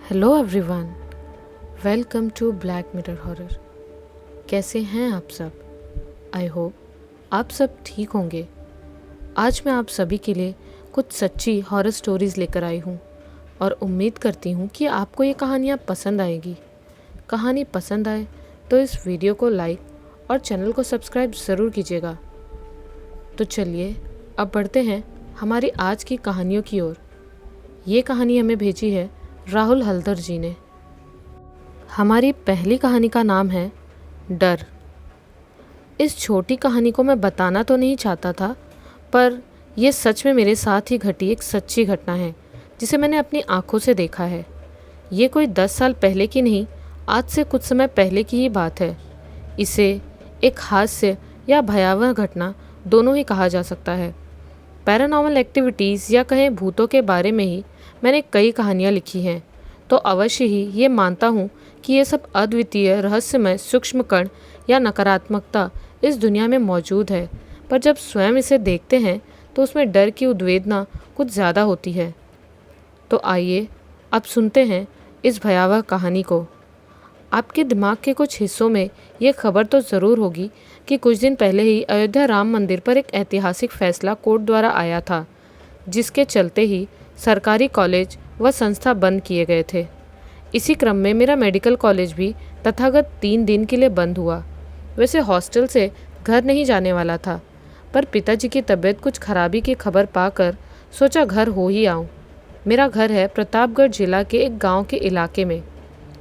Hello everyone, welcome to Black Mirror Horror. कैसे हैं आप सब? आई होप आप सब ठीक होंगे। आज मैं आप सभी के लिए कुछ सच्ची हॉरर स्टोरीज़ लेकर आई हूँ और उम्मीद करती हूँ कि आपको ये कहानियाँ पसंद आएगी। कहानी पसंद आए तो इस वीडियो को लाइक और चैनल को सब्सक्राइब ज़रूर कीजिएगा। तो चलिए अब बढ़ते हैं हमारी आज की कहानियों की ओर। ये कहानी हमें भेजी है राहुल हल्दर जी ने। हमारी पहली कहानी का नाम है डर। इस छोटी कहानी को मैं बताना तो नहीं चाहता था, पर यह सच में मेरे साथ ही घटी एक सच्ची घटना है जिसे मैंने अपनी आंखों से देखा है। ये कोई 10 साल पहले की नहीं, आज से कुछ समय पहले की ही बात है। इसे एक हादसे या भयावह घटना दोनों ही कहा जा सकता है। पैरानॉर्मल एक्टिविटीज़ या कहें भूतों के बारे में ही मैंने कई कहानियाँ लिखी हैं, तो अवश्य ही ये मानता हूँ कि ये सब अद्वितीय, रहस्यमय, सूक्ष्म कण या नकारात्मकता इस दुनिया में मौजूद है, पर जब स्वयं इसे देखते हैं तो उसमें डर की उद्वेदना कुछ ज़्यादा होती है। तो आइए अब सुनते हैं इस भयावह कहानी को। आपके दिमाग के कुछ हिस्सों में ये खबर तो ज़रूर होगी कि कुछ दिन पहले ही अयोध्या राम मंदिर पर एक ऐतिहासिक फैसला कोर्ट द्वारा आया था, जिसके चलते ही सरकारी कॉलेज व संस्था बंद किए गए थे। इसी क्रम में मेरा मेडिकल कॉलेज भी तथागत 3 दिन के लिए बंद हुआ। वैसे हॉस्टल से घर नहीं जाने वाला था, पर पिताजी की तबीयत कुछ खराबी की खबर पाकर सोचा घर हो ही आऊँ। मेरा घर है प्रतापगढ़ जिला के एक गाँव के इलाके में।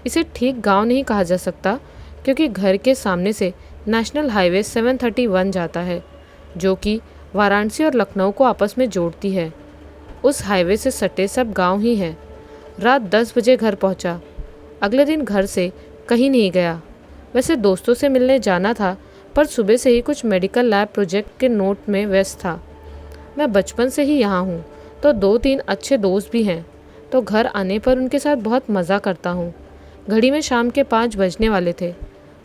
इसे ठीक गांव नहीं कहा जा सकता, क्योंकि घर के सामने से नेशनल हाईवे 731 जाता है, जो कि वाराणसी और लखनऊ को आपस में जोड़ती है। उस हाईवे से सटे सब गांव ही हैं। रात 10 बजे घर पहुंचा। अगले दिन घर से कहीं नहीं गया। वैसे दोस्तों से मिलने जाना था, पर सुबह से ही कुछ मेडिकल लैब प्रोजेक्ट के नोट में व्यस्त था। मैं बचपन से ही यहाँ हूँ, तो 2-3 अच्छे दोस्त भी हैं, तो घर आने पर उनके साथ बहुत मज़ा करता हूँ। घड़ी में शाम के 5 बजने वाले थे।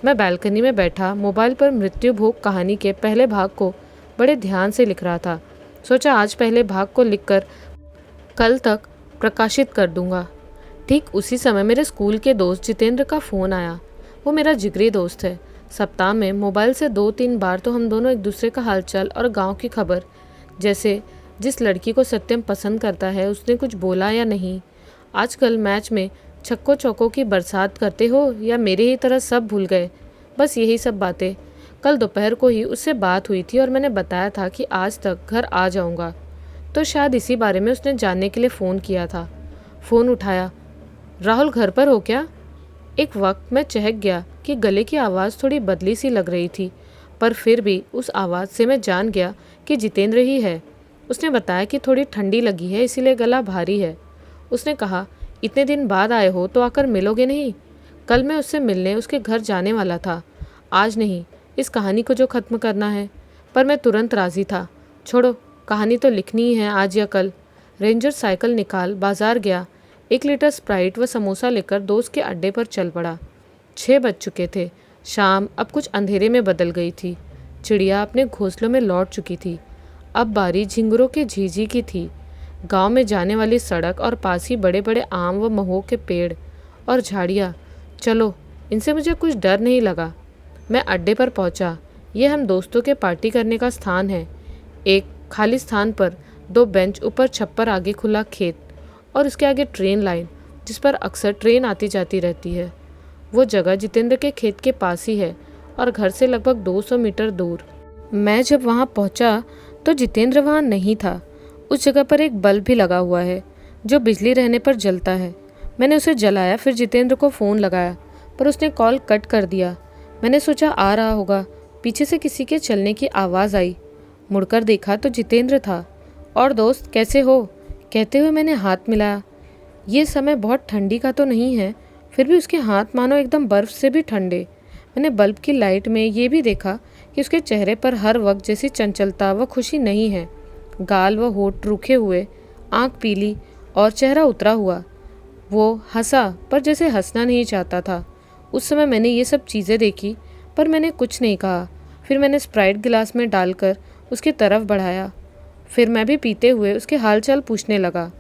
मैं बालकनी में बैठा मोबाइल पर मृत्यु भोग कहानी के पहले भाग को बड़े ध्यान से लिख रहा था। सोचा आज पहले भाग को लिखकर कल तक प्रकाशित कर दूंगा। ठीक उसी समय मेरे स्कूल के दोस्त जितेंद्र का फ़ोन आया। वो मेरा जिगरी दोस्त है। सप्ताह में मोबाइल से 2-3 बार तो हम दोनों एक दूसरे का हालचाल और गाँव की खबर, जैसे जिस लड़की को सत्यम पसंद करता है उसने कुछ बोला या नहीं, आजकल मैच में छक्कों चौकों की बरसात करते हो या मेरे ही तरह सब भूल गए, बस यही सब बातें। कल दोपहर को ही उससे बात हुई थी और मैंने बताया था कि आज तक घर आ जाऊंगा, तो शायद इसी बारे में उसने जानने के लिए फ़ोन किया था। फ़ोन उठाया। राहुल घर पर हो क्या? एक वक्त मैं चहक गया कि गले की आवाज़ थोड़ी बदली सी लग रही थी, पर फिर भी उस आवाज़ से मैं जान गया कि जितेंद्र ही है। उसने बताया कि थोड़ी ठंडी लगी है, इसीलिए गला भारी है। उसने कहा, इतने दिन बाद आए हो तो आकर मिलोगे नहीं? कल मैं उससे मिलने उसके घर जाने वाला था, आज नहीं, इस कहानी को जो ख़त्म करना है। पर मैं तुरंत राज़ी था। छोड़ो, कहानी तो लिखनी ही है आज या कल। रेंजर साइकिल निकाल बाजार गया। 1 लीटर स्प्राइट व समोसा लेकर दोस्त के अड्डे पर चल पड़ा। 6 बज चुके थे। शाम अब कुछ अंधेरे में बदल गई थी। चिड़िया अपने घोंसलों में लौट चुकी थी। अब बारी झिंगुरों के झीझी की थी। गांव में जाने वाली सड़क और पास ही बड़े बड़े आम व महुओं के पेड़ और झाड़ियाँ, चलो इनसे मुझे कुछ डर नहीं लगा। मैं अड्डे पर पहुंचा। ये हम दोस्तों के पार्टी करने का स्थान है। एक खाली स्थान पर 2 बेंच, ऊपर छप्पर, आगे खुला खेत और उसके आगे ट्रेन लाइन, जिस पर अक्सर ट्रेन आती जाती रहती है। वो जगह जितेंद्र के खेत के पास ही है और घर से लगभग 200 मीटर दूर। मैं जब वहाँ पहुँचा तो जितेंद्र वहाँ नहीं था। उस जगह पर एक बल्ब भी लगा हुआ है जो बिजली रहने पर जलता है। मैंने उसे जलाया, फिर जितेंद्र को फ़ोन लगाया, पर उसने कॉल कट कर दिया। मैंने सोचा आ रहा होगा। पीछे से किसी के चलने की आवाज़ आई। मुड़कर देखा तो जितेंद्र था। और दोस्त कैसे हो, कहते हुए मैंने हाथ मिलाया। ये समय बहुत ठंडी का तो नहीं है, फिर भी उसके हाथ मानो एकदम बर्फ़ से भी ठंडे। मैंने बल्ब की लाइट में ये भी देखा कि उसके चेहरे पर हर वक्त जैसी चंचलता व खुशी नहीं है। गाल व होठ रूखे हुए, आंख पीली और चेहरा उतरा हुआ। वो हंसा, पर जैसे हंसना नहीं चाहता था। उस समय मैंने ये सब चीज़ें देखी, पर मैंने कुछ नहीं कहा। फिर मैंने स्प्राइट गिलास में डालकर उसकी तरफ बढ़ाया। फिर मैं भी पीते हुए उसके हालचाल पूछने लगा,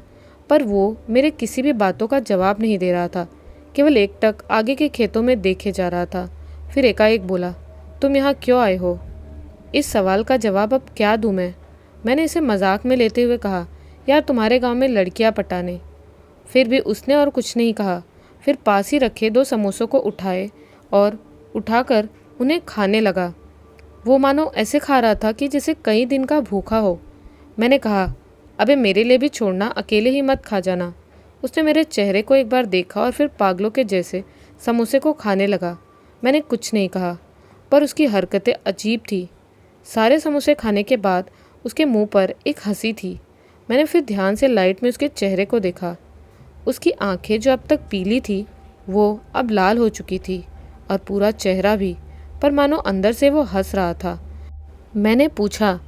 पर वो मेरे किसी भी बातों का जवाब नहीं दे रहा था, केवल एकटक आगे के खेतों में देखे जा रहा था। फिर एकाएक बोला, तुम यहाँ क्यों आए हो? इस सवाल का जवाब अब क्या दूँ मैं? मैंने इसे मजाक में लेते हुए कहा, यार तुम्हारे गांव में लड़कियां पटाने। फिर भी उसने और कुछ नहीं कहा। फिर पास ही रखे 2 समोसों को उठाए और उठाकर उन्हें खाने लगा। वो मानो ऐसे खा रहा था कि जैसे कई दिन का भूखा हो। मैंने कहा, अबे मेरे लिए भी छोड़ना, अकेले ही मत खा जाना। उसने मेरे चेहरे को एक बार देखा और फिर पागलों के जैसे समोसे को खाने लगा। मैंने कुछ नहीं कहा, पर उसकी हरकतें अजीब थी। सारे समोसे खाने के बाद उसके मुंह पर एक हंसी थी। मैंने फिर ध्यान से लाइट में उसके चेहरे को देखा। उसकी आंखें जो अब तक पीली थी वो अब लाल हो चुकी थी और पूरा चेहरा भी, पर मानो अंदर से वो हंस रहा था। मैंने पूछा,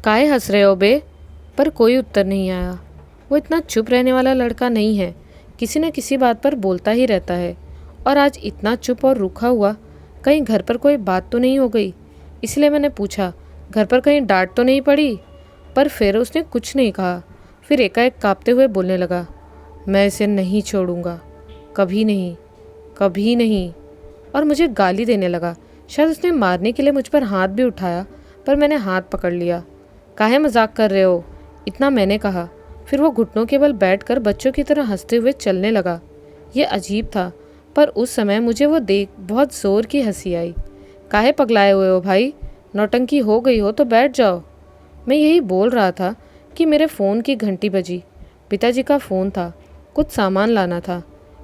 काहे हंस रहे हो बे? पर कोई उत्तर नहीं आया। वो इतना चुप रहने वाला लड़का नहीं है, किसी न किसी बात पर बोलता ही रहता है। और आज इतना चुप और रूखा हुआ, कहीं घर पर कोई बात तो नहीं हो गई? इसलिए मैंने पूछा, घर पर कहीं डांट तो नहीं पड़ी? पर फिर उसने कुछ नहीं कहा। फिर एकाएक कांपते हुए बोलने लगा, मैं इसे नहीं छोड़ूंगा, कभी नहीं, कभी नहीं। और मुझे गाली देने लगा। शायद उसने मारने के लिए मुझ पर हाथ भी उठाया, पर मैंने हाथ पकड़ लिया। काहे मजाक कर रहे हो? इतना मैंने कहा। फिर वो घुटनों के बल बैठकर बच्चों की तरह हंसते हुए चलने लगा। ये अजीब था, पर उस समय मुझे वो देख बहुत जोर की हंसी आई। काहे पगलाए हुए हो भाई? नौटंकी हो गई हो तो बैठ जाओ। मैं यही बोल रहा था कि मेरे फ़ोन की घंटी बजी। पिताजी का फ़ोन था, कुछ सामान लाना था।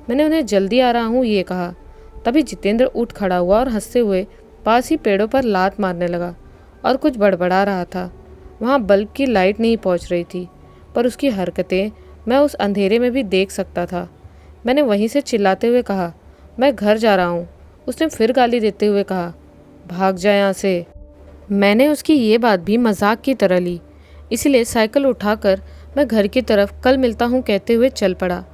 मैंने उन्हें जल्दी आ रहा हूँ ये कहा। तभी जितेंद्र उठ खड़ा हुआ और हंसते हुए पास ही पेड़ों पर लात मारने लगा और कुछ बड़बड़ा रहा था। वहाँ बल्ब की लाइट नहीं पहुँच रही थी, पर उसकी हरकतें मैं उस अंधेरे में भी देख सकता था। मैंने वहीं से चिल्लाते हुए कहा, मैं घर जा रहा हूँ। उसने फिर गाली देते हुए कहा, भाग जा यहाँ से। मैंने उसकी ये बात भी मजाक की तरह ली, इसलिए साइकिल उठाकर मैं घर की तरफ कल मिलता हूँ कहते हुए चल पड़ा।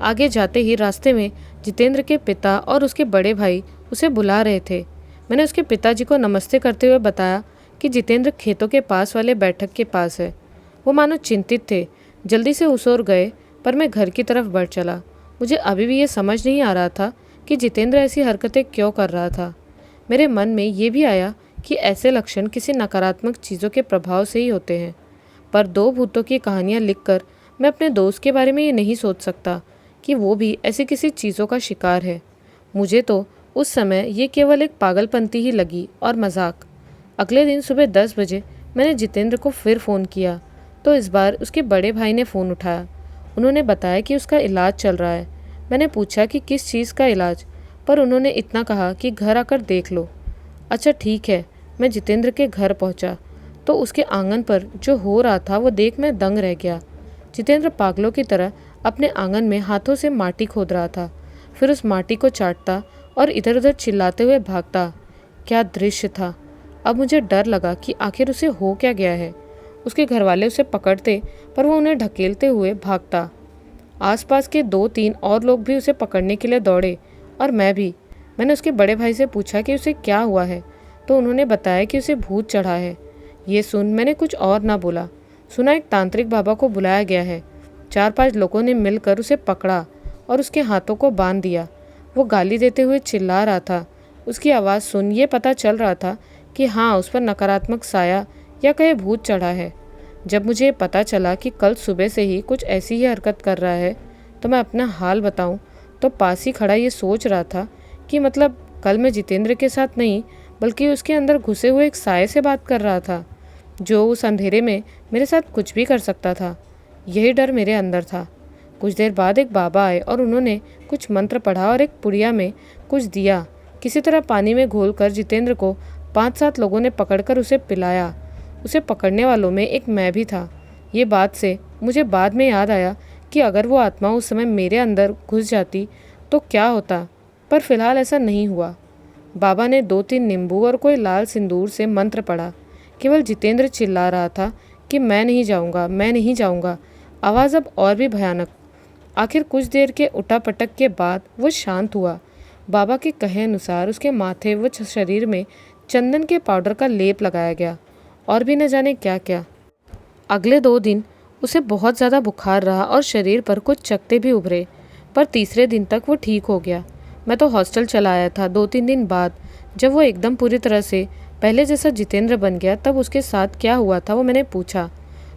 आगे जाते ही रास्ते में जितेंद्र के पिता और उसके बड़े भाई उसे बुला रहे थे। मैंने उसके पिताजी को नमस्ते करते हुए बताया कि जितेंद्र खेतों के पास वाले बैठक के पास है। वो मानो चिंतित थे, जल्दी से उस ओर गए, पर मैं घर की तरफ बढ़ चला। मुझे अभी भी ये समझ नहीं आ रहा था कि जितेंद्र ऐसी हरकतें क्यों कर रहा था। मेरे मन में ये भी आया कि ऐसे लक्षण किसी नकारात्मक चीज़ों के प्रभाव से ही होते हैं, पर 2 भूतों की कहानियाँ लिखकर मैं अपने दोस्त के बारे में ये नहीं सोच सकता कि वो भी ऐसी किसी चीज़ों का शिकार है। मुझे तो उस समय ये केवल एक पागलपंती ही लगी और मजाक। अगले दिन सुबह 10 बजे मैंने जितेंद्र को फिर फ़ोन किया तो इस बार उसके बड़े भाई ने फ़ोन उठाया। उन्होंने बताया कि उसका इलाज चल रहा है। मैंने पूछा कि किस चीज़ का इलाज, पर उन्होंने इतना कहा कि घर आकर देख लो। अच्छा ठीक है। मैं जितेंद्र के घर पहुंचा तो उसके आंगन पर जो हो रहा था वो देख मैं दंग रह गया। जितेंद्र पागलों की तरह अपने आंगन में हाथों से माटी खोद रहा था, फिर उस माटी को चाटता और इधर उधर चिल्लाते हुए भागता। क्या दृश्य था! अब मुझे डर लगा कि आखिर उसे हो क्या गया है। उसके घरवाले उसे पकड़ते, पर वो उन्हें ढकेलते हुए भागता। आसपास के 2-3 और लोग भी उसे पकड़ने के लिए दौड़े और मैं भी। मैंने उसके बड़े भाई से पूछा कि उसे क्या हुआ है, तो उन्होंने बताया कि उसे भूत चढ़ा है। ये सुन मैंने कुछ और ना बोला। सुना एक तांत्रिक बाबा को बुलाया गया है। 4-5 लोगों ने मिलकर उसे पकड़ा और उसके हाथों को बांध दिया। वो गाली देते हुए चिल्ला रहा था। उसकी आवाज़ सुन ये पता चल रहा था कि हाँ, उस पर नकारात्मक साया या कहे भूत चढ़ा है। जब मुझे पता चला कि कल सुबह से ही कुछ ऐसी ही हरकत कर रहा है, तो मैं अपना हाल बताऊं तो पास ही खड़ा ये सोच रहा था कि मतलब कल मैं जितेंद्र के साथ नहीं, बल्कि उसके अंदर घुसे हुए एक साये से बात कर रहा था, जो उस अंधेरे में मेरे साथ कुछ भी कर सकता था। यही डर मेरे अंदर था। कुछ देर बाद एक बाबा आए और उन्होंने कुछ मंत्र पढ़ा और एक पुड़िया में कुछ दिया। किसी तरह पानी में घोलकर जितेंद्र को 5-7 लोगों ने पकड़कर उसे पिलाया। उसे पकड़ने वालों में एक मैं भी था। ये बात से मुझे बाद में याद आया कि अगर वो आत्मा उस समय मेरे अंदर घुस जाती तो क्या होता, पर फिलहाल ऐसा नहीं हुआ। बाबा ने 2-3 नींबू और कोई लाल सिंदूर से मंत्र पढ़ा। केवल जितेंद्र चिल्ला रहा था कि मैं नहीं जाऊंगा, मैं नहीं जाऊंगा। आवाज़ अब और भी भयानक। आखिर कुछ देर के उठापटक के बाद वो शांत हुआ। बाबा के कहे अनुसार उसके माथे व शरीर में चंदन के पाउडर का लेप लगाया गया और भी न जाने क्या क्या। अगले 2 दिन उसे बहुत ज़्यादा बुखार रहा और शरीर पर कुछ चकत्ते भी उभरे, पर तीसरे दिन तक वो ठीक हो गया। मैं तो हॉस्टल चला आया था। 2-3 दिन बाद जब वो एकदम पूरी तरह से पहले जैसा जितेंद्र बन गया, तब उसके साथ क्या हुआ था वो मैंने पूछा।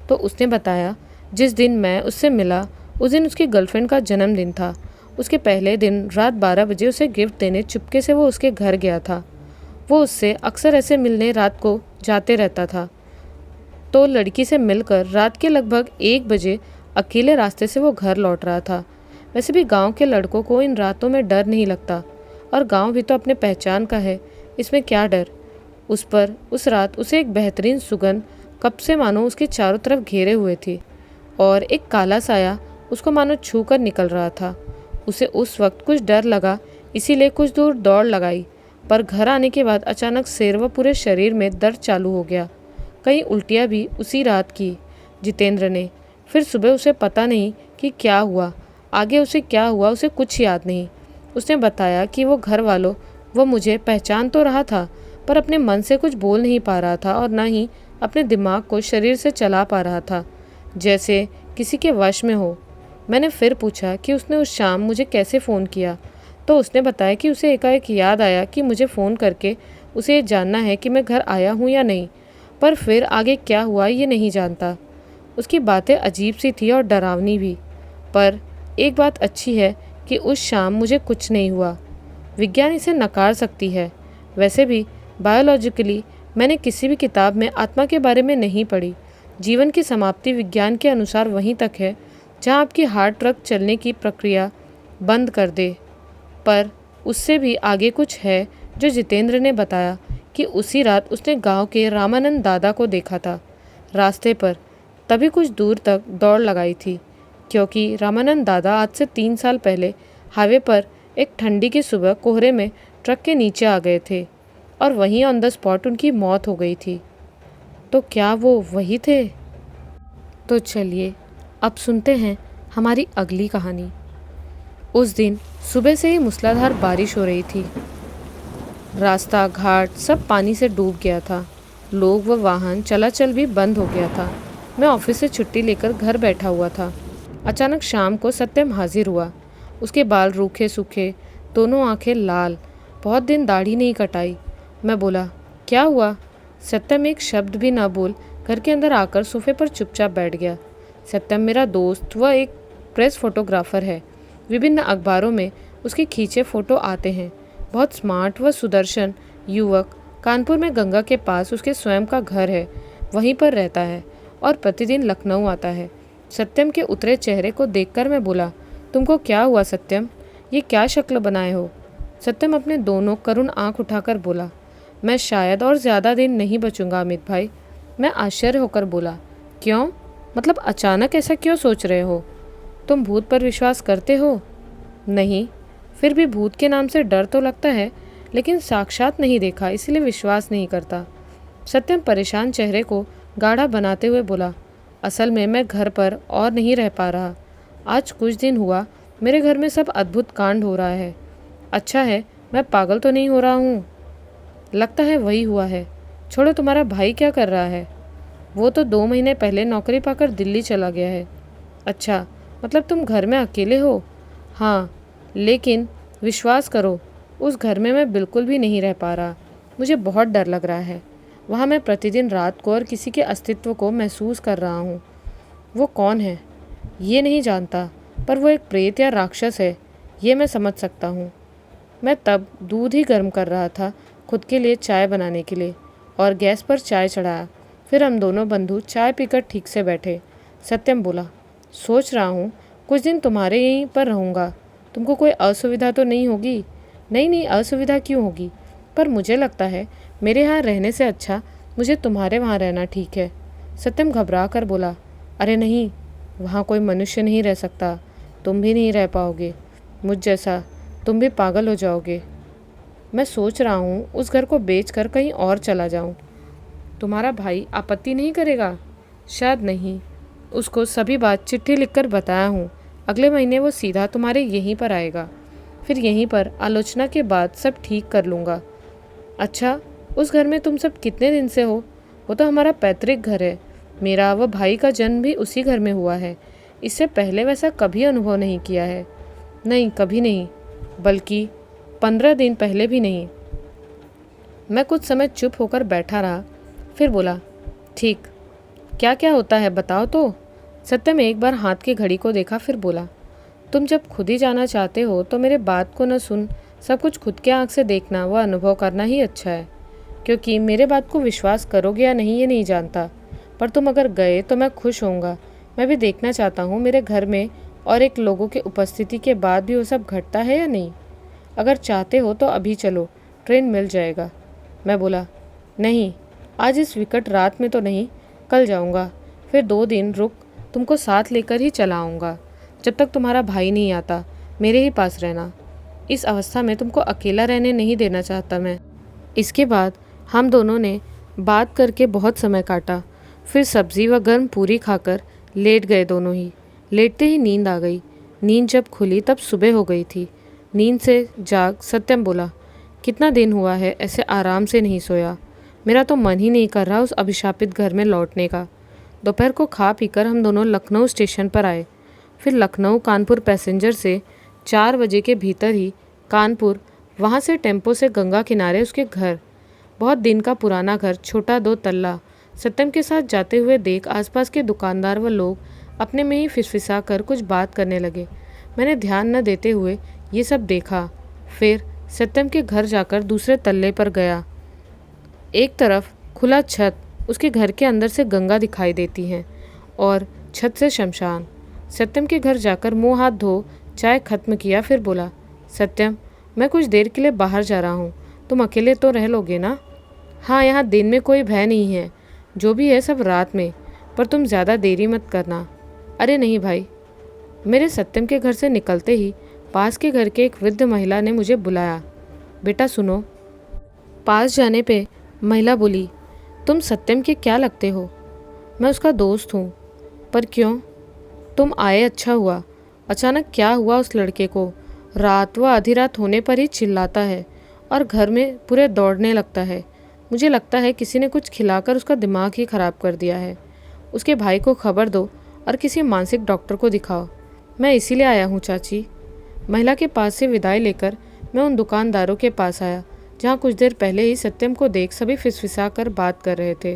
तो उसने बताया, जिस दिन मैं उससे मिला उस दिन उसकी गर्लफ्रेंड का जन्मदिन था। उसके पहले दिन रात 12 बजे उसे गिफ्ट देने चुपके से वो उसके घर गया था। वो उससे अक्सर ऐसे मिलने रात को जाते रहता था। तो लड़की से मिलकर रात के लगभग 1 बजे अकेले रास्ते से वो घर लौट रहा था। वैसे भी गांव के लड़कों को इन रातों में डर नहीं लगता, और गांव भी तो अपने पहचान का है, इसमें क्या डर। उस पर उस रात उसे एक बेहतरीन सुगंध कब से मानो उसके चारों तरफ घेरे हुए थी, और एक काला साया उसको मानो छू कर निकल रहा था। उसे उस वक्त कुछ डर लगा, इसीलिए कुछ दूर दौड़ लगाई, पर घर आने के बाद अचानक सिर व पूरे शरीर में दर्द चालू हो गया। कई उल्टियाँ भी उसी रात की जितेंद्र ने। फिर सुबह उसे पता नहीं कि क्या हुआ, आगे उसे क्या हुआ उसे कुछ याद नहीं। उसने बताया कि वो घर वालों वो मुझे पहचान तो रहा था, पर अपने मन से कुछ बोल नहीं पा रहा था, और ना ही अपने दिमाग को शरीर से चला पा रहा था, जैसे किसी के वश में हो। मैंने फिर पूछा कि उसने उस शाम मुझे कैसे फ़ोन किया, तो उसने बताया कि उसे एकाएक याद आया कि मुझे फ़ोन करके उसे ये जानना है कि मैं घर आया हूँ या नहीं, पर फिर आगे क्या हुआ ये नहीं जानता। उसकी बातें अजीब सी थी और डरावनी भी, पर एक बात अच्छी है कि उस शाम मुझे कुछ नहीं हुआ। विज्ञान इसे नकार सकती है। वैसे भी बायोलॉजिकली मैंने किसी भी किताब में आत्मा के बारे में नहीं पढ़ी। जीवन की समाप्ति विज्ञान के अनुसार वहीं तक है जहाँ आपकी हार्ट ट्रक चलने की प्रक्रिया बंद कर दे। पर उससे भी आगे कुछ है जो जितेंद्र ने बताया कि उसी रात उसने गांव के रामानंद दादा को देखा था रास्ते पर। तभी कुछ दूर तक दौड़ लगाई थी, क्योंकि रामानंद दादा आज से 3 साल पहले हाईवे पर एक ठंडी की सुबह कोहरे में ट्रक के नीचे आ गए थे, और वहीं ऑन द स्पॉट उनकी मौत हो गई थी। तो क्या वो वही थे? तो चलिए अब सुनते हैं हमारी अगली कहानी। उस दिन सुबह से ही मूसलाधार बारिश हो रही थी। रास्ता घाट सब पानी से डूब गया था। लोग व वाहन चलाचल भी बंद हो गया था। मैं ऑफिस से छुट्टी लेकर घर बैठा हुआ था। अचानक शाम को सत्यम हाजिर हुआ। उसके बाल रूखे सूखे, दोनों आंखें लाल, बहुत दिन दाढ़ी नहीं कटाई। मैं बोला, क्या हुआ? सत्यम एक शब्द भी ना बोल घर के अंदर आकर सोफे पर चुपचाप बैठ गया। सत्यम मेरा दोस्त व एक प्रेस फोटोग्राफर है। विभिन्न अखबारों में उसके खींचे फोटो आते हैं। बहुत स्मार्ट व सुदर्शन युवक। कानपुर में गंगा के पास उसके स्वयं का घर है, वहीं पर रहता है और प्रतिदिन लखनऊ आता है। सत्यम के उतरे चेहरे को देखकर मैं बोला, तुमको क्या हुआ सत्यम? ये क्या शक्ल बनाए हो? सत्यम अपने दोनों करुण आंख उठाकर बोला, मैं शायद और ज़्यादा दिन नहीं बचूंगा अमित भाई। मैं आश्चर्य होकर बोला, क्यों? मतलब अचानक ऐसा क्यों सोच रहे हो? तुम भूत पर विश्वास करते हो? नहीं। फिर भी भूत के नाम से डर तो लगता है, लेकिन साक्षात नहीं देखा इसलिए विश्वास नहीं करता। सत्यम परेशान चेहरे को गाढ़ा बनाते हुए बोला, असल में मैं घर पर और नहीं रह पा रहा। आज कुछ दिन हुआ मेरे घर में सब अद्भुत कांड हो रहा है। अच्छा है मैं पागल तो नहीं हो रहा हूँ? लगता है वही हुआ है। छोड़ो, तुम्हारा भाई क्या कर रहा है? वो तो 2 महीने पहले नौकरी पाकर दिल्ली चला गया है। अच्छा, मतलब तुम घर में अकेले हो? हाँ, लेकिन विश्वास करो उस घर में मैं बिल्कुल भी नहीं रह पा रहा। मुझे बहुत डर लग रहा है। वहाँ मैं प्रतिदिन रात को और किसी के अस्तित्व को महसूस कर रहा हूँ। वो कौन है ये नहीं जानता, पर वो एक प्रेत या राक्षस है ये मैं समझ सकता हूँ। मैं तब दूध ही गर्म कर रहा था खुद के लिए चाय बनाने के लिए, और गैस पर चाय चढ़ाया। फिर हम दोनों बंधु चाय पीकर ठीक से बैठे। सत्यम बोला, सोच रहा हूँ कुछ दिन तुम्हारे यहीं पर रहूँगा। तुमको कोई असुविधा तो नहीं होगी? नहीं नहीं, असुविधा क्यों होगी, पर मुझे लगता है मेरे यहाँ रहने से अच्छा मुझे तुम्हारे वहाँ रहना ठीक है। सत्यम घबरा कर बोला, अरे नहीं, वहाँ कोई मनुष्य नहीं रह सकता। तुम भी नहीं रह पाओगे मुझ जैसा, तुम भी पागल हो जाओगे। मैं सोच रहा हूँ उस घर को बेचकर कहीं और चला जाऊँ। तुम्हारा भाई आपत्ति नहीं करेगा? शायद नहीं। उसको सभी बात चिट्ठी लिखकर बताया हूँ। अगले महीने वो सीधा तुम्हारे यहीं पर आएगा। फिर यहीं पर आलोचना के बाद सब ठीक कर लूँगा। अच्छा, उस घर में तुम सब कितने दिन से हो? वो तो हमारा पैतृक घर है। मेरा व भाई का जन्म भी उसी घर में हुआ है। इससे पहले वैसा कभी अनुभव नहीं किया है। नहीं, कभी नहीं, बल्कि 15 दिन पहले भी नहीं। मैं कुछ समय चुप होकर बैठा रहा, फिर बोला, ठीक, क्या क्या होता है बताओ तो। सत्यम एक बार हाथ की घड़ी को देखा, फिर बोला, तुम जब खुद ही जाना चाहते हो तो मेरे बात को न सुन सब कुछ खुद के आँख से देखना व अनुभव करना ही अच्छा है। क्योंकि मेरे बात को विश्वास करोगे या नहीं ये नहीं जानता, पर तुम अगर गए तो मैं खुश होऊंगा। मैं भी देखना चाहता हूँ मेरे घर में और एक लोगों के उपस्थिति के बाद भी वो सब घटता है या नहीं। अगर चाहते हो तो अभी चलो, ट्रेन मिल जाएगा। मैं बोला, नहीं, आज इस विकट रात में तो नहीं, कल जाऊँगा। फिर 2 दिन रुक तुमको साथ लेकर ही चला आऊँगा। जब तक तुम्हारा भाई नहीं आता मेरे ही पास रहना। इस अवस्था में तुमको अकेला रहने नहीं देना चाहता मैं। इसके बाद हम दोनों ने बात करके बहुत समय काटा। फिर सब्जी व गर्म पूरी खाकर लेट गए दोनों ही। लेटते ही नींद आ गई। नींद जब खुली तब सुबह हो गई थी। नींद से जाग सत्यम बोला, कितना दिन हुआ है ऐसे आराम से नहीं सोया। मेरा तो मन ही नहीं कर रहा उस अभिशापित घर में लौटने का। दोपहर को खा पीकर हम दोनों लखनऊ स्टेशन पर आए। फिर लखनऊ कानपुर पैसेंजर से 4 बजे के भीतर ही कानपुर, वहाँ से टेम्पो से गंगा किनारे उसके घर। बहुत दिन का पुराना घर, छोटा 2 तल्ला। सत्यम के साथ जाते हुए देख आसपास के दुकानदार व लोग अपने में ही फिसफिसा कर कुछ बात करने लगे। मैंने ध्यान न देते हुए ये सब देखा। फिर सत्यम के घर जाकर दूसरे तल्ले पर गया। एक तरफ खुला छत, उसके घर के अंदर से गंगा दिखाई देती है और छत से शमशान। सत्यम के घर जाकर मुंह हाथ धो चाय खत्म किया, फिर बोला, सत्यम, मैं कुछ देर के लिए बाहर जा रहा हूँ, तुम अकेले तो रह लोगे ना? हाँ, यहाँ दिन में कोई भय नहीं है, जो भी है सब रात में, पर तुम ज़्यादा देरी मत करना। अरे नहीं भाई। मेरे सत्यम के घर से निकलते ही पास के घर के एक वृद्ध महिला ने मुझे बुलाया। बेटा सुनो। पास जाने पे महिला बोली, तुम सत्यम के क्या लगते हो? मैं उसका दोस्त हूँ। पर क्यों? तुम आए अच्छा हुआ। अचानक क्या हुआ उस लड़के को? रात व आधी रात होने पर ही चिल्लाता है और घर में पूरे दौड़ने लगता है। मुझे लगता है किसी ने कुछ खिलाकर उसका दिमाग ही खराब कर दिया है। उसके भाई को खबर दो और किसी मानसिक डॉक्टर को दिखाओ। मैं इसीलिए आया हूँ चाची। महिला के पास से विदाई लेकर मैं उन दुकानदारों के पास आया जहाँ कुछ देर पहले ही सत्यम को देख सभी फिसफिसा कर बात कर रहे थे।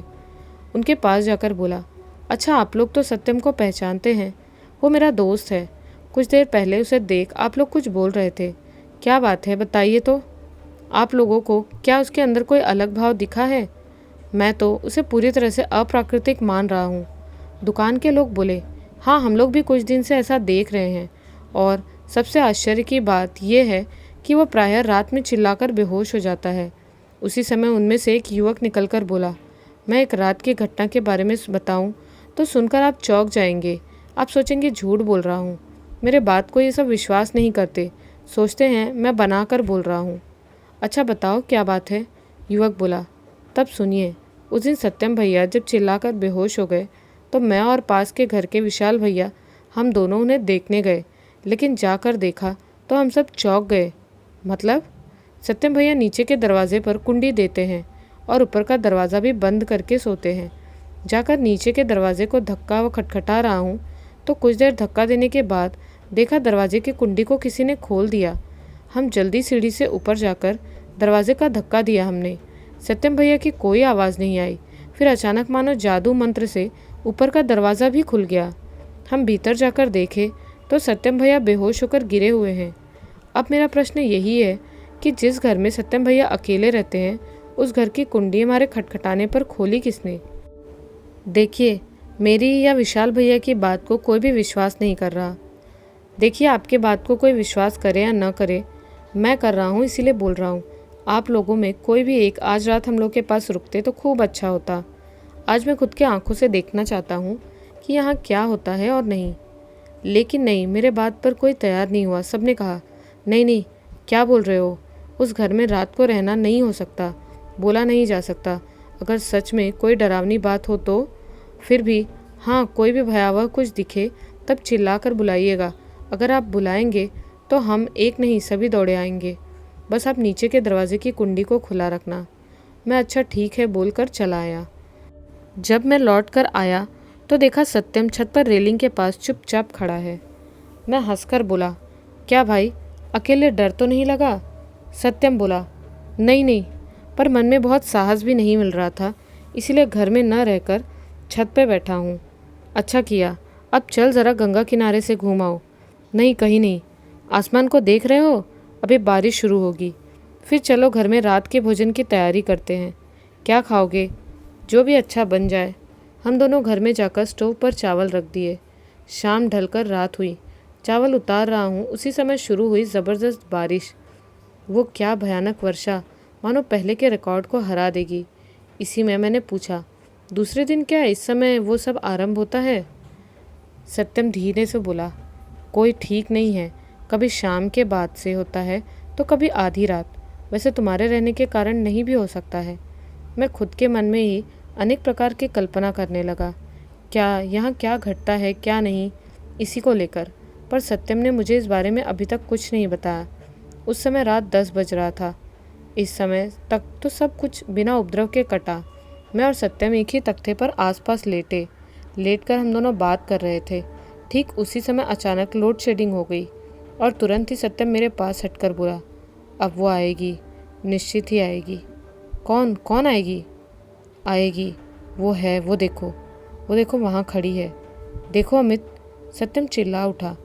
उनके पास जाकर बोला, अच्छा आप लोग तो सत्यम को पहचानते हैं, वो मेरा दोस्त है। कुछ देर पहले उसे देख आप लोग कुछ बोल रहे थे, क्या बात है बताइए तो। आप लोगों को क्या उसके अंदर कोई अलग भाव दिखा है? मैं तो उसे पूरी तरह से अप्राकृतिक मान रहा हूँ। दुकान के लोग बोले, हाँ हम लोग भी कुछ दिन से ऐसा देख रहे हैं, और सबसे आश्चर्य की बात यह है कि वह प्रायः रात में चिल्लाकर बेहोश हो जाता है। उसी समय उनमें से एक युवक निकलकर बोला, मैं एक रात की घटना के बारे में बताऊं तो सुनकर आप चौंक जाएंगे। आप सोचेंगे झूठ बोल रहा हूं। मेरे बात को ये सब विश्वास नहीं करते, सोचते हैं मैं बनाकर बोल रहा हूं। अच्छा बताओ क्या बात है? युवक बोला, तब सुनिए। उस दिन सत्यम भैया जब चिल्लाकर बेहोश हो गए तो मैं और पास के घर के विशाल भैया हम दोनों उन्हें देखने गए, लेकिन जाकर देखा तो हम सब चौंक गए। मतलब? सत्यम भैया नीचे के दरवाजे पर कुंडी देते हैं और ऊपर का दरवाज़ा भी बंद करके सोते हैं। जाकर नीचे के दरवाजे को धक्का व खटखटा रहा हूँ तो कुछ देर धक्का देने के बाद देखा दरवाजे की कुंडी को किसी ने खोल दिया। हम जल्दी सीढ़ी से ऊपर जाकर दरवाजे का धक्का दिया हमने। सत्यम भैया की कोई आवाज़ नहीं आई। फिर अचानक मानो जादू मंत्र से ऊपर का दरवाज़ा भी खुल गया। हम भीतर जाकर देखे तो सत्यम भैया बेहोश होकर गिरे हुए हैं। अब मेरा प्रश्न यही है कि जिस घर में सत्यम भैया अकेले रहते हैं उस घर की कुंडी हमारे खटखटाने पर खोली किसने? देखिए, मेरी या विशाल भैया की बात को कोई भी विश्वास नहीं कर रहा। देखिए, आपके बात को कोई विश्वास करे या न करे, मैं कर रहा हूँ इसीलिए बोल रहा हूँ। आप लोगों में कोई भी एक आज रात हम लोग के पास रुकते तो खूब अच्छा होता। आज मैं खुद के आंखों से देखना चाहता हूँ कि यहाँ क्या होता है और नहीं। लेकिन नहीं, मेरे बात पर कोई तैयार नहीं हुआ। सबने कहा, नहीं नहीं, क्या बोल रहे हो? उस घर में रात को रहना नहीं हो सकता, बोला नहीं जा सकता। अगर सच में कोई डरावनी बात हो तो फिर भी, हाँ कोई भी भयावह कुछ दिखे तब चिल्ला कर बुलाइएगा। अगर आप बुलाएंगे तो हम एक नहीं सभी दौड़े आएंगे। बस आप नीचे के दरवाजे की कुंडी को खुला रखना। मैं अच्छा ठीक है बोलकर चला आया। जब मैं लौट कर आया तो देखा सत्यम छत पर रेलिंग के पास चुपचाप खड़ा है। मैं हंसकर बोला, क्या भाई, अकेले डर तो नहीं लगा? सत्यम बोला, नहीं नहीं, पर मन में बहुत साहस भी नहीं मिल रहा था, इसीलिए घर में न रहकर छत पे बैठा हूँ। अच्छा किया, अब चल ज़रा गंगा किनारे से घूम आओ। नहीं, कहीं नहीं, आसमान को देख रहे हो, अभी बारिश शुरू होगी। फिर चलो घर में रात के भोजन की तैयारी करते हैं। क्या खाओगे? जो भी अच्छा बन जाए। हम दोनों घर में जाकर स्टोव पर चावल रख दिए। शाम ढलकर रात हुई। चावल उतार रहा हूँ, उसी समय शुरू हुई ज़बरदस्त बारिश। वो क्या भयानक वर्षा, मानो पहले के रिकॉर्ड को हरा देगी। इसी में मैंने पूछा, दूसरे दिन क्या इस समय वो सब आरंभ होता है? सत्यम धीरे से बोला, कोई ठीक नहीं है, कभी शाम के बाद से होता है तो कभी आधी रात। वैसे तुम्हारे रहने के कारण नहीं भी हो सकता है। मैं खुद के मन में ही अनेक प्रकार की कल्पना करने लगा, क्या यहाँ क्या घटता है क्या नहीं, इसी को लेकर। पर सत्यम ने मुझे इस बारे में अभी तक कुछ नहीं बताया। उस समय रात 10 बज रहा था। इस समय तक तो सब कुछ बिना उपद्रव के कटा। मैं और सत्यम एक ही तख्ते पर आसपास लेटकर हम दोनों बात कर रहे थे। ठीक उसी समय अचानक लोड शेडिंग हो गई और तुरंत ही सत्यम मेरे पास हटकर बोला, अब वो आएगी, निश्चित ही आएगी। कौन कौन आएगी? आएगी, वो है, वो देखो वहाँ खड़ी है। देखो अमित, सत्यम चिल्ला उठा।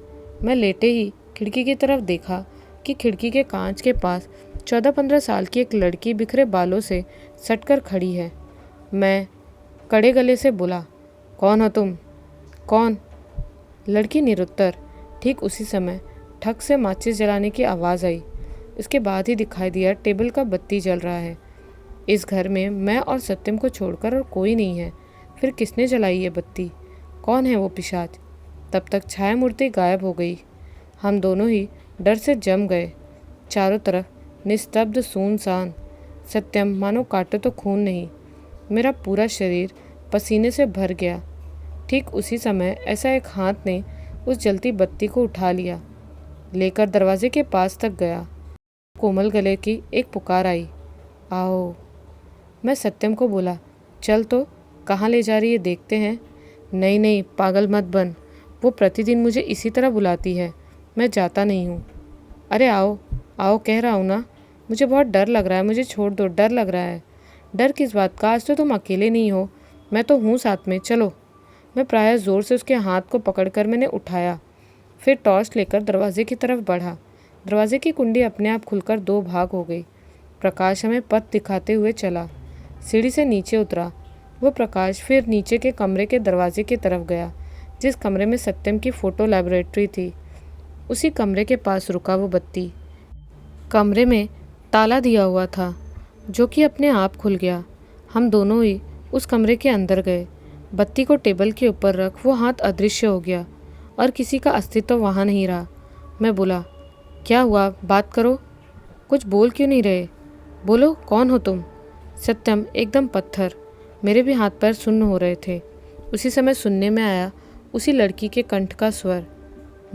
मैं लेटे ही खिड़की की तरफ देखा कि खिड़की के कांच के पास 14-15 साल की एक लड़की बिखरे बालों से सटकर खड़ी है। मैं कड़े गले से बोला, कौन हो तुम? कौन? लड़की निरुत्तर। ठीक उसी समय ठक से माचिस जलाने की आवाज़ आई। इसके बाद ही दिखाई दिया टेबल का बत्ती जल रहा है। इस घर में मैं और सत्यम को छोड़कर और कोई नहीं है। फिर किसने जलाई ये बत्ती? कौन है वो पिशाच? तब तक छाया मूर्ति गायब हो गई। हम दोनों ही डर से जम गए। चारों तरफ निस्तब्ध सुनसान। सत्यम मानो काटे तो खून नहीं। मेरा पूरा शरीर पसीने से भर गया। ठीक उसी समय ऐसा एक हाथ ने उस जलती बत्ती को उठा लिया, लेकर दरवाजे के पास तक गया। कोमल गले की एक पुकार आई, आओ। मैं सत्यम को बोला, चल तो, कहाँ ले जा रही है, देखते हैं। नहीं नहीं, पागल मत बन, वो प्रतिदिन मुझे इसी तरह बुलाती है, मैं जाता नहीं हूँ। अरे आओ आओ, कह रहा हूँ ना, मुझे बहुत डर लग रहा है, मुझे छोड़ दो, डर लग रहा है। डर किस बात का, आज तो तुम अकेले नहीं हो, मैं तो हूँ साथ में, चलो। मैं प्रायः ज़ोर से उसके हाथ को पकड़कर मैंने उठाया, फिर टॉर्च लेकर दरवाजे की तरफ बढ़ा। दरवाजे की कुंडी अपने आप खुलकर 2 भाग हो गई। प्रकाश हमें पथ दिखाते हुए चला। सीढ़ी से नीचे उतरा। वो प्रकाश फिर नीचे के कमरे के दरवाजे की तरफ गया, जिस कमरे में सत्यम की फ़ोटो लैबोरेटरी थी। उसी कमरे के पास रुका वो बत्ती। कमरे में ताला दिया हुआ था, जो कि अपने आप खुल गया। हम दोनों ही उस कमरे के अंदर गए। बत्ती को टेबल के ऊपर रख वो हाथ अदृश्य हो गया और किसी का अस्तित्व वहाँ नहीं रहा। मैं बोला, क्या हुआ, बात करो, कुछ बोल क्यों नहीं रहे? बोलो, कौन हो तुम? सत्यम एकदम पत्थर। मेरे भी हाथ पैर सुन्न हो रहे थे। उसी समय सुनने में आया उसी लड़की के कंठ का स्वर,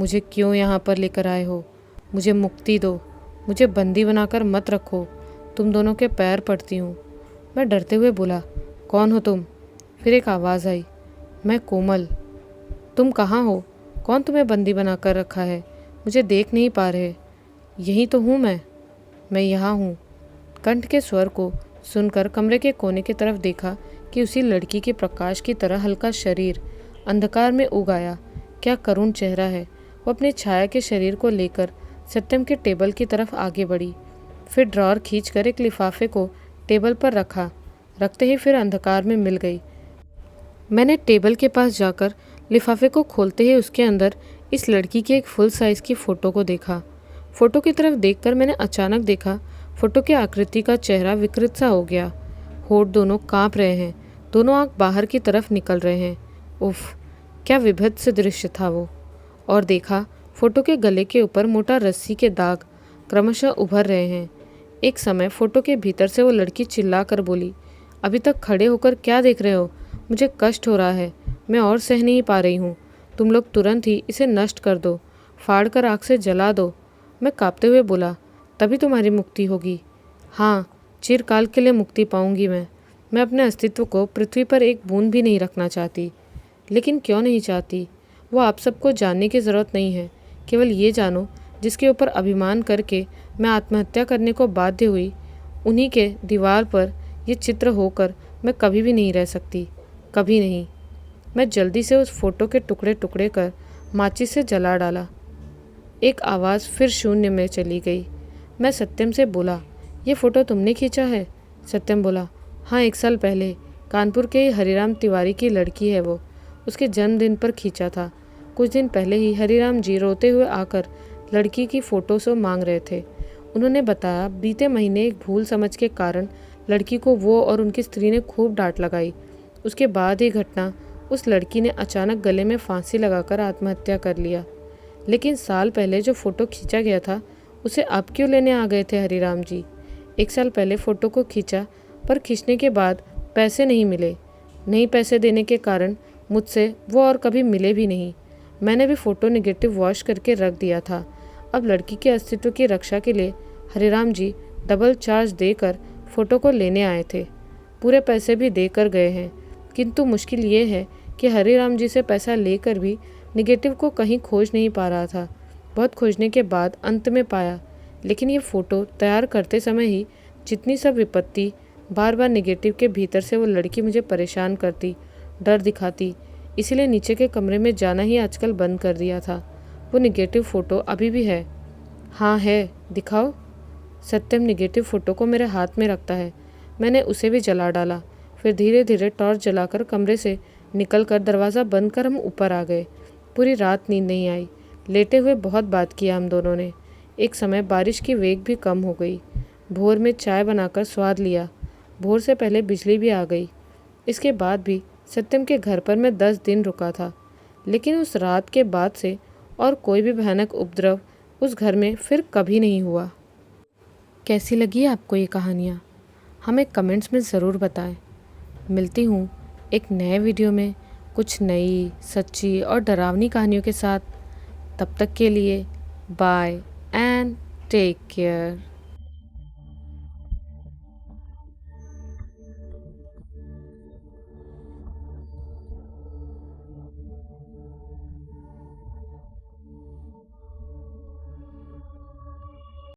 मुझे क्यों यहाँ पर लेकर आए हो? मुझे मुक्ति दो, मुझे बंदी बनाकर मत रखो, तुम दोनों के पैर पड़ती हूँ। मैं डरते हुए बोला, कौन हो तुम? फिर एक आवाज़ आई, मैं कोमल। तुम कहाँ हो? कौन तुम्हें बंदी बनाकर रखा है? मुझे देख नहीं पा रहे। यही तो हूँ मैं यहाँ हूँ। कंठ के स्वर को सुनकर कमरे के कोने की तरफ देखा कि उसी लड़की के प्रकाश की तरह हल्का शरीर अंधकार में उग आया। क्या करुण चेहरा है। वो अपने छाया के शरीर को लेकर सत्यम के टेबल की तरफ आगे बढ़ी। फिर ड्रॉर खींचकर एक लिफाफे को टेबल पर रखते ही फिर अंधकार में मिल गई। मैंने टेबल के पास जाकर लिफाफे को खोलते ही उसके अंदर इस लड़की की एक फुल साइज़ की फ़ोटो को देखा। फ़ोटो की तरफ देखकर मैंने अचानक देखा फ़ोटो की आकृति का चेहरा विकृत सा हो गया। होठ दोनों काँप रहे हैं, दोनों आँख बाहर की तरफ निकल रहे हैं। उफ, क्या विभत्स दृश्य था वो। और देखा फ़ोटो के गले के ऊपर मोटा रस्सी के दाग क्रमशः उभर रहे हैं। एक समय फ़ोटो के भीतर से वो लड़की चिल्ला कर बोली, अभी तक खड़े होकर क्या देख रहे हो? मुझे कष्ट हो रहा है, मैं और सह नहीं पा रही हूँ। तुम लोग तुरंत ही इसे नष्ट कर दो, फाड़ कर आग से जला दो। मैं काँपते हुए बोला, तभी तुम्हारी मुक्ति होगी। हाँ, चिरकाल के लिए मुक्ति पाऊंगी मैं। मैं अपने अस्तित्व को पृथ्वी पर एक बूंद भी नहीं रखना चाहती। लेकिन क्यों नहीं चाहती, वो आप सबको जानने की ज़रूरत नहीं है। केवल ये जानो, जिसके ऊपर अभिमान करके मैं आत्महत्या करने को बाध्य हुई, उन्हीं के दीवार पर ये चित्र होकर मैं कभी भी नहीं रह सकती, कभी नहीं। मैं जल्दी से उस फोटो के टुकड़े टुकड़े कर माचिस से जला डाला। एक आवाज़ फिर शून्य में चली गई। मैं सत्यम से बोला, ये फ़ोटो तुमने खींचा है? सत्यम बोला, हाँ, 1 साल पहले कानपुर के हरिराम तिवारी की लड़की है वो, उसके जन्मदिन पर खींचा था। कुछ दिन पहले ही हरिराम जी रोते हुए आकर लड़की की फ़ोटो से मांग रहे थे। उन्होंने बताया, बीते महीने एक भूल समझ के कारण लड़की को वो और उनकी स्त्री ने खूब डांट लगाई। उसके बाद ये घटना, उस लड़की ने अचानक गले में फांसी लगाकर आत्महत्या कर लिया। लेकिन साल पहले जो फ़ोटो खींचा गया था, उसे अब क्यों लेने आ गए थे हरिराम जी? 1 साल पहले फ़ोटो को खींचा, पर खींचने के बाद पैसे नहीं मिले। नहीं पैसे देने के कारण मुझसे वो और कभी मिले भी नहीं। मैंने भी फ़ोटो नेगेटिव वॉश करके रख दिया था। अब लड़की के अस्तित्व की रक्षा के लिए हरिराम जी डबल चार्ज देकर फ़ोटो को लेने आए थे। पूरे पैसे भी देकर गए हैं, किंतु मुश्किल ये है कि हरिराम जी से पैसा लेकर भी नेगेटिव को कहीं खोज नहीं पा रहा था। बहुत खोजने के बाद अंत में पाया, लेकिन ये फ़ोटो तैयार करते समय ही जितनी सब विपत्ति, बार बार नेगेटिव के भीतर से वो लड़की मुझे परेशान करती, डर दिखाती, इसीलिए नीचे के कमरे में जाना ही आजकल बंद कर दिया था। वो नेगेटिव फ़ोटो अभी भी है। हाँ है, दिखाओ। सत्यम नेगेटिव फ़ोटो को मेरे हाथ में रखता है। मैंने उसे भी जला डाला। फिर धीरे धीरे टॉर्च जलाकर कमरे से निकलकर दरवाज़ा बंद कर हम ऊपर आ गए। पूरी रात नींद नहीं आई। लेटे हुए बहुत बात किया हम दोनों ने। एक समय बारिश की वेग भी कम हो गई। भोर में चाय बनाकर स्वाद लिया। भोर से पहले बिजली भी आ गई। इसके बाद भी सत्यम के घर पर मैं 10 दिन रुका था, लेकिन उस रात के बाद से और कोई भी भयानक उपद्रव उस घर में फिर कभी नहीं हुआ। कैसी लगी आपको ये कहानियाँ? हमें कमेंट्स में ज़रूर बताएं। मिलती हूँ एक नए वीडियो में कुछ नई, सच्ची और डरावनी कहानियों के साथ। तब तक के लिए बाय एंड टेक केयर।